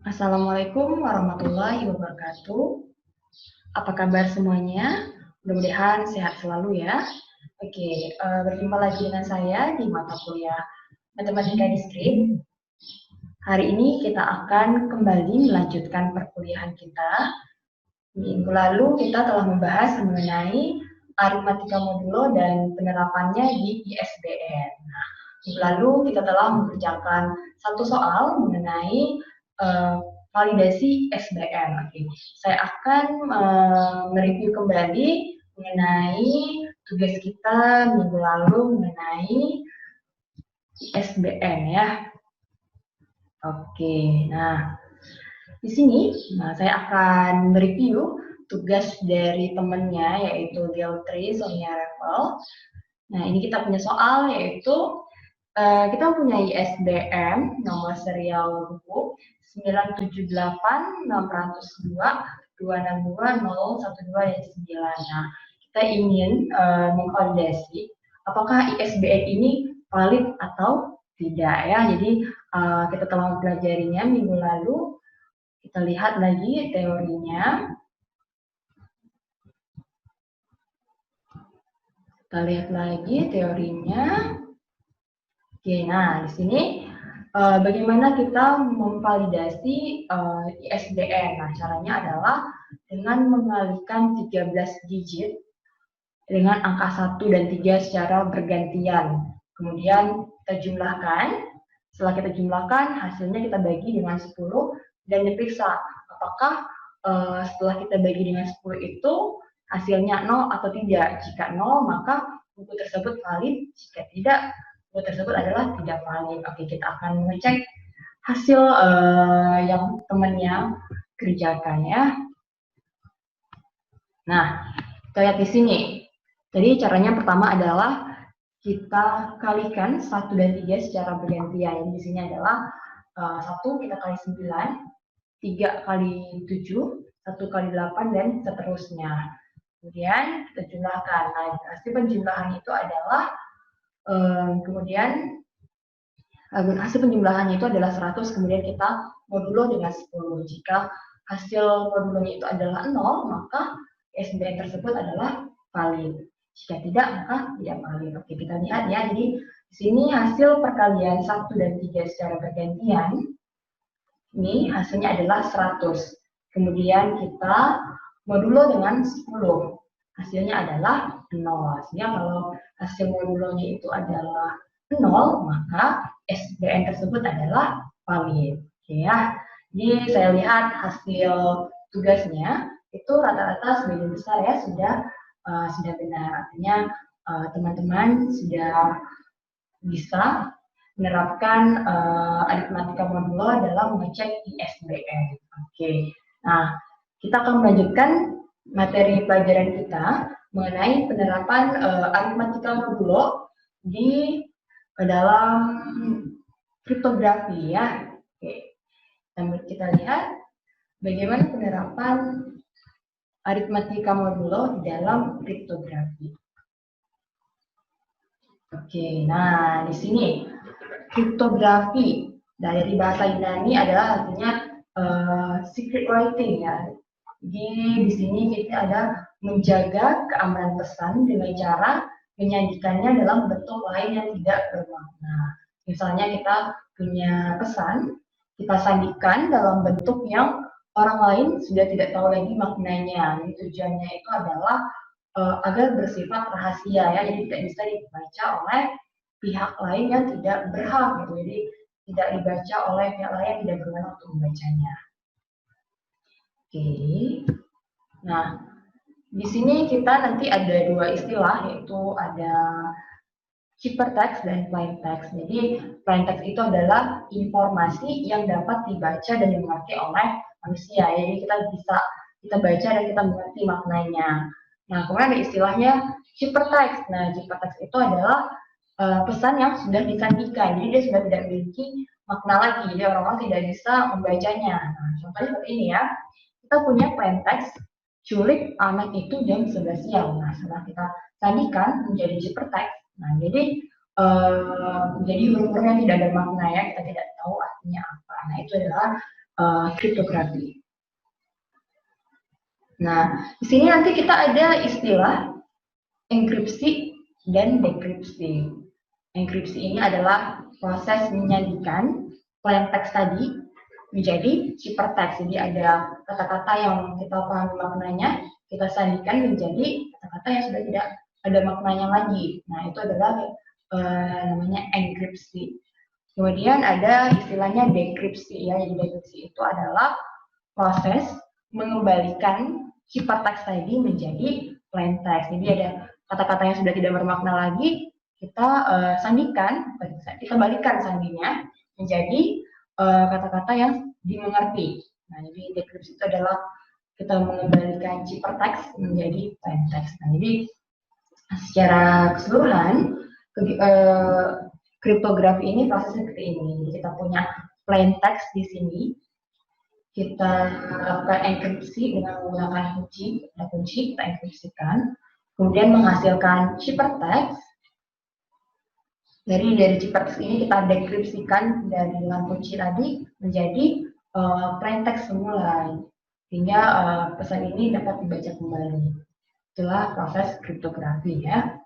Assalamualaikum warahmatullahi wabarakatuh. Apa kabar semuanya? Mudah-mudahan sehat selalu ya. Oke, berjumpa lagi dengan saya di mata kuliah Matematika Diskrit. Hari ini kita akan kembali melanjutkan perkuliahan kita. Minggu lalu kita telah membahas mengenai aritmatika modulo dan penerapannya di ISBN. Nah, minggu lalu kita telah mengerjakan satu soal mengenai validasi SBN. Oke, saya akan mereview kembali mengenai tugas kita minggu lalu mengenai ISBN ya. Oke, nah di sini saya akan mereview tugas dari temannya yaitu Geltri Sonia Revel. Nah, ini kita punya soal yaitu kita punya ISBN nomor serial buku 978-602-262-012-9. Nah, kita ingin mengvalidasi apakah ISBN ini valid atau tidak ya. Jadi kita telah mempelajarinya minggu lalu. Kita lihat lagi teorinya. Kita lihat lagi teorinya. Oke, nah di sini bagaimana kita memvalidasi ISBN? Nah, caranya adalah dengan mengalihkan 13 digit dengan angka 1 dan 3 secara bergantian. Kemudian kita jumlahkan. Setelah kita jumlahkan, hasilnya kita bagi dengan 10 dan diperiksa apakah setelah kita bagi dengan 10 itu hasilnya 0 atau tidak. Jika 0, maka buku tersebut valid. Jika tidak, buku tersebut adalah tidak valid. Oke, kita akan mengecek hasil yang temannya kerjakan ya. Nah, kita lihat di sini. Jadi caranya pertama adalah kita kalikan 1 dan 3 secara bergantian. Di sini adalah 1 kita kali 9, 3 kali 7, 1 kali 8, dan seterusnya. Kemudian kita jumlahkan. Nah, hasil penjumlahan itu adalah hasil penjumlahannya itu adalah 100, kemudian kita modulo dengan 10. Jika hasil modulonya itu adalah 0, maka ISBN tersebut adalah valid. Jika tidak, maka tidak valid. Oke, kita lihat ya. Jadi di sini hasil perkalian 1 dan 3 secara bergantian. Ini hasilnya adalah 100. Kemudian kita modulo dengan 10. Hasilnya adalah 0. Sehingga kalau hasil modulonya itu adalah 0, maka SBN tersebut adalah valid. Oke ya. Jadi saya lihat hasil tugasnya itu rata-rata sebagian besar ya sudah benar. Artinya teman-teman sudah bisa menerapkan aritmatika modulo dalam mengecek ISBN. Oke. Nah, kita akan melanjutkan materi pelajaran kita mengenai penerapan aritmatika modulo di dalam kriptografi ya. Oke. Kita lihat bagaimana penerapan aritmatika modulo di dalam kriptografi. Oke, nah di sini kriptografi dari bahasa Yunani adalah artinya secret writing ya. Jadi di sini kita ada menjaga keamanan pesan dengan cara menyajikannya dalam bentuk lain yang tidak bermakna. Misalnya kita punya pesan, kita sandikan dalam bentuk yang orang lain sudah tidak tahu lagi maknanya. Tujuannya itu adalah agar bersifat rahasia ya, jadi tidak bisa dibaca oleh pihak lain yang tidak berhak gitu. Jadi tidak dibaca oleh pihak lain yang tidak berwenang untuk membacanya. Oke. Nah, di sini kita nanti ada dua istilah, yaitu ada hypertext dan plain text. Jadi plain text itu adalah informasi yang dapat dibaca dan dimengerti oleh manusia. Jadi kita baca dan kita mengerti maknanya. Nah, kemudian ada istilahnya hypertext. Nah, hypertext itu adalah pesan yang sudah disajikan. Jadi dia sudah tidak memiliki makna lagi. Jadi orang-orang tidak bisa membacanya. Nah, contohnya seperti ini ya. Kita punya plain text, culik anak itu jam 11 siang. Nah, setelah kita sandikan menjadi hypertext. Nah, jadi huruf-huruf yang tidak ada makna ya, kita tidak tahu artinya apa. Nah, itu adalah kriptografi. Nah, di sini nanti kita ada istilah enkripsi dan dekripsi. Enkripsi ini adalah proses menyajikan plain text tadi menjadi ciphertext. Jadi ada kata-kata yang kita pahami maknanya, kita sandikan menjadi kata-kata yang sudah tidak ada maknanya lagi. Nah, itu adalah namanya enkripsi. Kemudian ada istilahnya dekripsi ya. Jadi dekripsi itu adalah proses mengembalikan ciphertext tadi menjadi plain text. Jadi ada kata-kata yang sudah tidak bermakna lagi, kita sandikan, kita balikan sandinya menjadi kata-kata yang dimengerti. Nah, jadi dekripsi itu adalah kita mengembalikan ciphertext menjadi plain text. Nah, jadi secara keseluruhan kriptografi ini prosesnya seperti ini. Jadi kita punya plain text di sini, kita lakukan enkripsi dengan menggunakan kunci, kita enkripsikan, kemudian menghasilkan ciphertext. Dari ciphertext ini kita dekripsikan dari dalam kunci tadi menjadi plain text semula, sehingga pesan ini dapat dibaca kembali. Itulah proses kriptografi ya.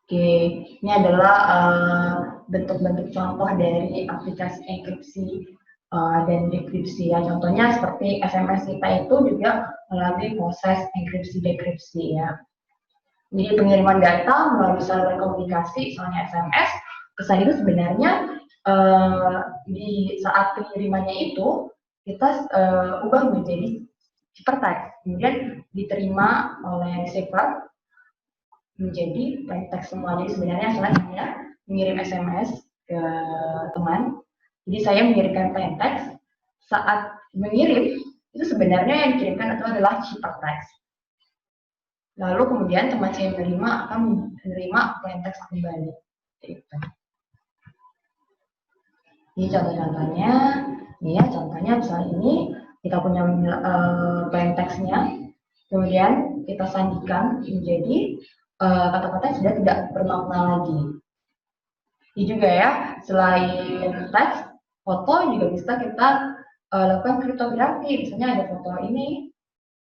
Oke, ini adalah bentuk-bentuk contoh dari aplikasi enkripsi dan dekripsi ya. Contohnya seperti SMS kita itu juga melalui proses enkripsi dekripsi ya. Jadi pengiriman data melalui saluran komunikasi, misalnya SMS, pesan itu sebenarnya di saat pengirimannya itu kita ubah menjadi ciphertext, kemudian diterima oleh receiver menjadi plain text semua. Jadi sebenarnya saya mengirim SMS ke teman. Jadi saya mengirimkan plain text. Saat mengirim itu sebenarnya yang dikirimkan itu adalah ciphertext. Lalu kemudian teman saya akan menerima plain text kembali. Itu. Ini contoh-contohnya. Ini ya contohnya misalnya ini kita punya plain text-nya. Kemudian kita sandikan menjadi kata-kata yang sudah tidak bermakna lagi. Ini juga ya, selain teks, foto juga bisa kita lakukan kriptografi. Misalnya ada foto ini,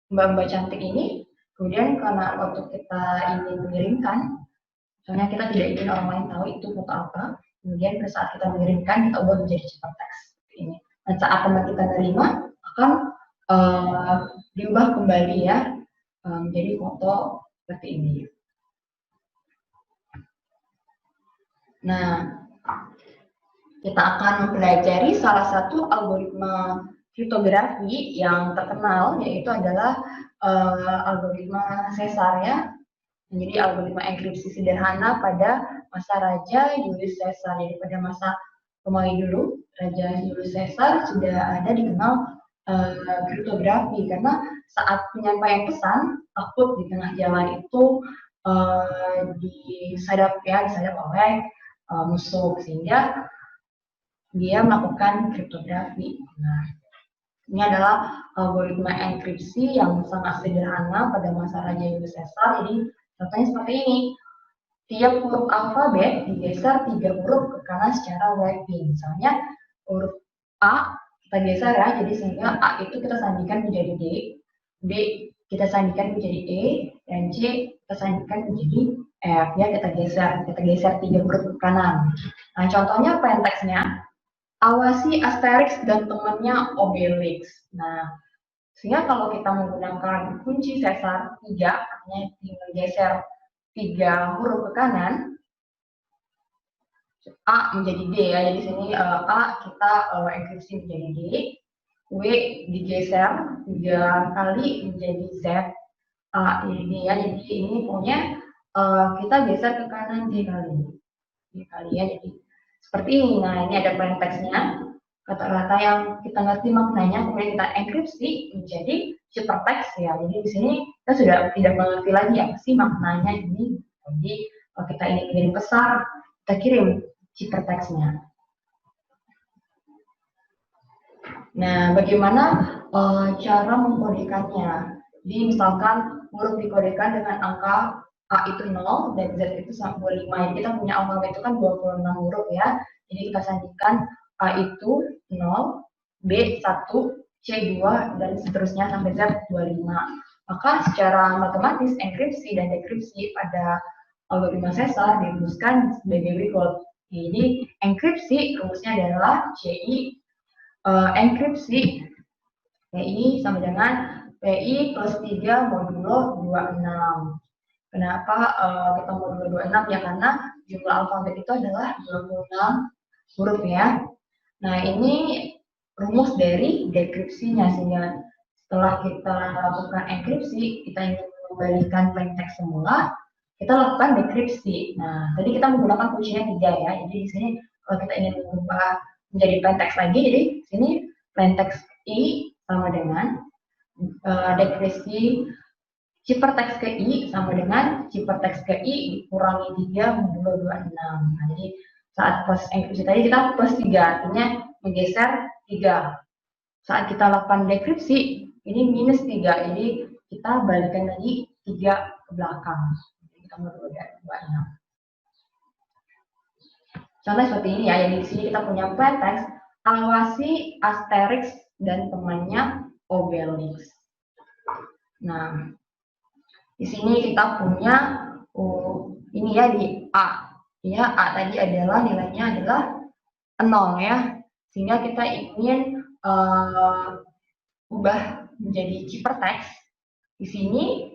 mbak-mbak cantik ini, kemudian karena waktu kita ingin mengirimkan, misalnya kita tidak ingin orang lain tahu itu foto apa, kemudian pada saat kita mengirimkan, kita ubah menjadi ciphertext seperti ini. Dan saat teman kita menerima, akan diubah kembali ya, menjadi foto seperti ini. Nah, kita akan mempelajari salah satu algoritma kriptografi yang terkenal, yaitu adalah algoritma Caesar ya. Jadi algoritma enkripsi sederhana pada masa Raja Julius Caesar. Jadi pada masa Romawi dulu, Raja Julius Caesar sudah ada dikenal kriptografi, karena saat penyampaian pesan takut di tengah jalan itu disadap oleh musuh, sehingga dia melakukan kriptografi. Nah, ini adalah algoritma enkripsi yang sangat sederhana pada masa Raja Julius Caesar. Jadi contohnya seperti ini. Tiap huruf alfabet digeser 3 huruf ke kanan secara wrapping. Misalnya huruf A kita geser ya, jadi sehingga A itu kita sandikan menjadi D, B kita sandikan menjadi E, dan C kita sandikan menjadi F. Ya, kita geser 3 huruf ke kanan. Nah, contohnya plain text-nya, awasi Asterix dan temannya Obelix. Nah, sehingga kalau kita menggunakan kunci Caesar 3, artinya tinggal geser 3 huruf ke kanan, A menjadi D ya, jadi sini A kita enkripsi menjadi D, W digeser 3 kali menjadi Z, A jadi D ya, jadi ini pokoknya kita geser ke kanan D kali ya, jadi seperti ini. Nah, ini ada plain text-nya, kata-kata yang kita ngerti maknanya, kemudian kita enkripsi menjadi ciphertext ya. Jadi di sini kita sudah tidak mengerti lagi apa sih maknanya ini. Jadi kalau kita ingin mengirim pesan, kita kirim ciphertext-nya. Nah, bagaimana cara mengkodekannya? Jadi misalkan huruf dikodekan dengan angka A itu 0 dan Z itu 25. Jadi kita punya alfabet itu kan 26 huruf ya. Jadi kita sandingkan A itu 0, B 1, C 2, dan seterusnya sampai Z 25. Maka secara matematis enkripsi dan dekripsi pada algoritma Caesar dirumuskan sebagai berikut. Jadi enkripsi rumusnya adalah CI enkripsi PI sama dengan PI plus 3 modulo 26. Kenapa kita modulo 26? Ya karena jumlah alfabet itu adalah 26 huruf ya. Nah ini rumus dari dekripsinya, sehingga setelah kita lakukan enkripsi, kita ingin mengembalikan plain text semula, kita lakukan dekripsi. Nah, tadi kita menggunakan kuncinya 3 ya. Jadi di sini kalau kita ingin mengubah menjadi plain text lagi, jadi di sini plain text I sama dengan dekripsi ciphertext ke I sama dengan ciphertext ke I dikurangi 3 modulo 26. Nah, jadi saat proses enkripsi tadi kita plus 3, artinya menggeser 3. Saat kita lakukan dekripsi, ini minus 3, jadi kita balikan lagi 3 ke belakang. Kita modulo 26. Contoh seperti ini ya, jadi di sini kita punya plain text, awasi Asterix dan temannya Obelix. Nah, di sini kita punya ini ya di A. Ya, A tadi adalah nilainya adalah 0 ya. Sehingga kita ingin ubah menjadi ciphertext. Di sini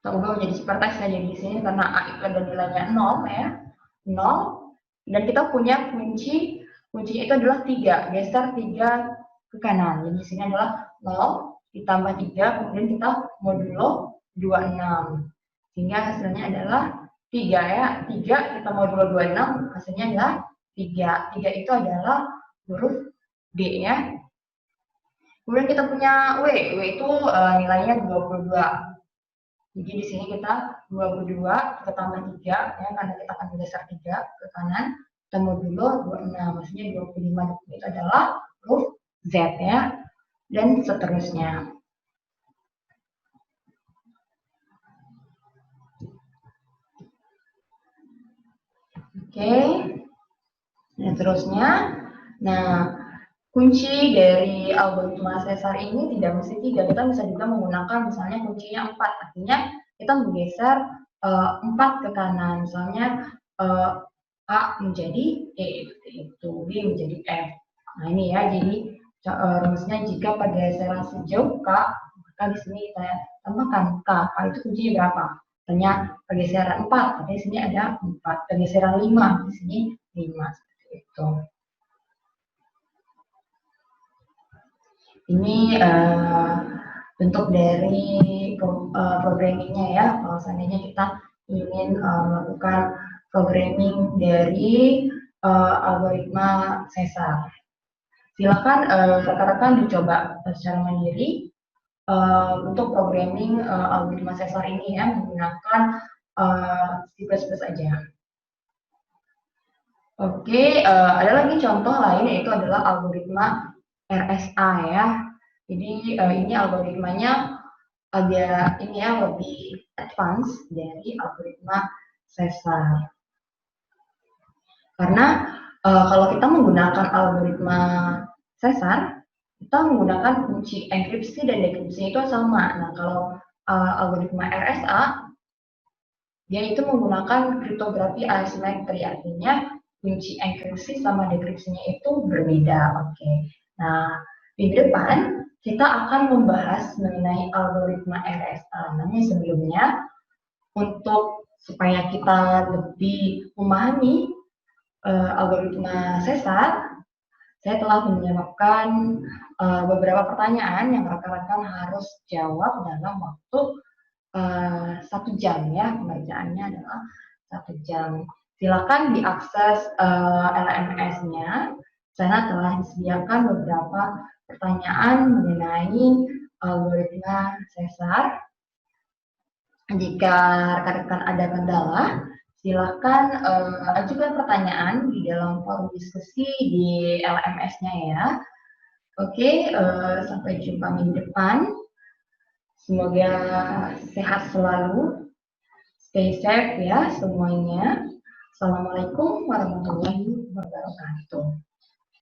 kita ubah menjadi ciphertext ya. Jadi di sini karena A itu ada nilainya 0 ya. 0 dan kita punya kuncinya itu adalah 3, geser 3 ke kanan. Jadi di sini adalah 0 ditambah 3, kemudian kita modulo 26. Sehingga hasilnya adalah 3 ya. 3 kita modulo 26, hasilnya adalah 3. 3 itu adalah huruf D ya. Kemudian kita punya W. W itu nilainya 22. Jadi di sini kita 22, kita tambah 3 ya, karena kita akan menggeser 3 ke kanan, kita modulo 26, maksudnya 25 itu adalah huruf Z ya, dan seterusnya. Oke, dan seterusnya. Nah, kunci dari algoritma Caesar ini tidak mesti 3, kita bisa juga menggunakan misalnya kuncinya 4, artinya kita menggeser 4 ke kanan, misalnya A menjadi E, itu B menjadi F. Nah ini ya, jadi rumusnya jika pergeseran sejauh K, maka di sini kita tambahkan K. K itu kuncinya berapa? Misalnya pergeseran 4, tapi di sini ada 4. Pergeseran 5, di sini 5, seperti itu. Ini bentuk dari programmingnya ya. Kalau seandainya kita ingin melakukan programming dari algoritma Caesar, silakan rekan-rekan dicoba secara mandiri untuk programming algoritma Caesar ini ya, menggunakan C++ aja. Oke, ada lagi contoh lain, yaitu adalah algoritma RSA ya. Jadi ini algoritmanya agak ini ya, lebih advance dari algoritma Caesar. Karena kalau kita menggunakan algoritma Caesar, kita menggunakan kunci enkripsi dan dekripsi itu sama. Nah, kalau algoritma RSA, dia itu menggunakan kriptografi asimetri, artinya kunci enkripsi sama dekripsinya itu berbeda. Oke. Nah, minggu depan kita akan membahas mengenai algoritma RSA. Namun sebelumnya, untuk supaya kita lebih memahami algoritma Caesar, saya telah menyiapkan beberapa pertanyaan yang rekan-rekan harus jawab dalam waktu 1 jam ya. Pengerjaannya adalah 1 jam. Silakan diakses LMS-nya. Sana telah disediakan beberapa pertanyaan mengenai algoritma Caesar. Jika rekan-rekan ada kendala, silakan ajukan pertanyaan di dalam forum diskusi di LMS-nya ya. Oke, sampai jumpa minggu depan. Semoga sehat selalu, stay safe ya semuanya. Assalamualaikum warahmatullahi wabarakatuh.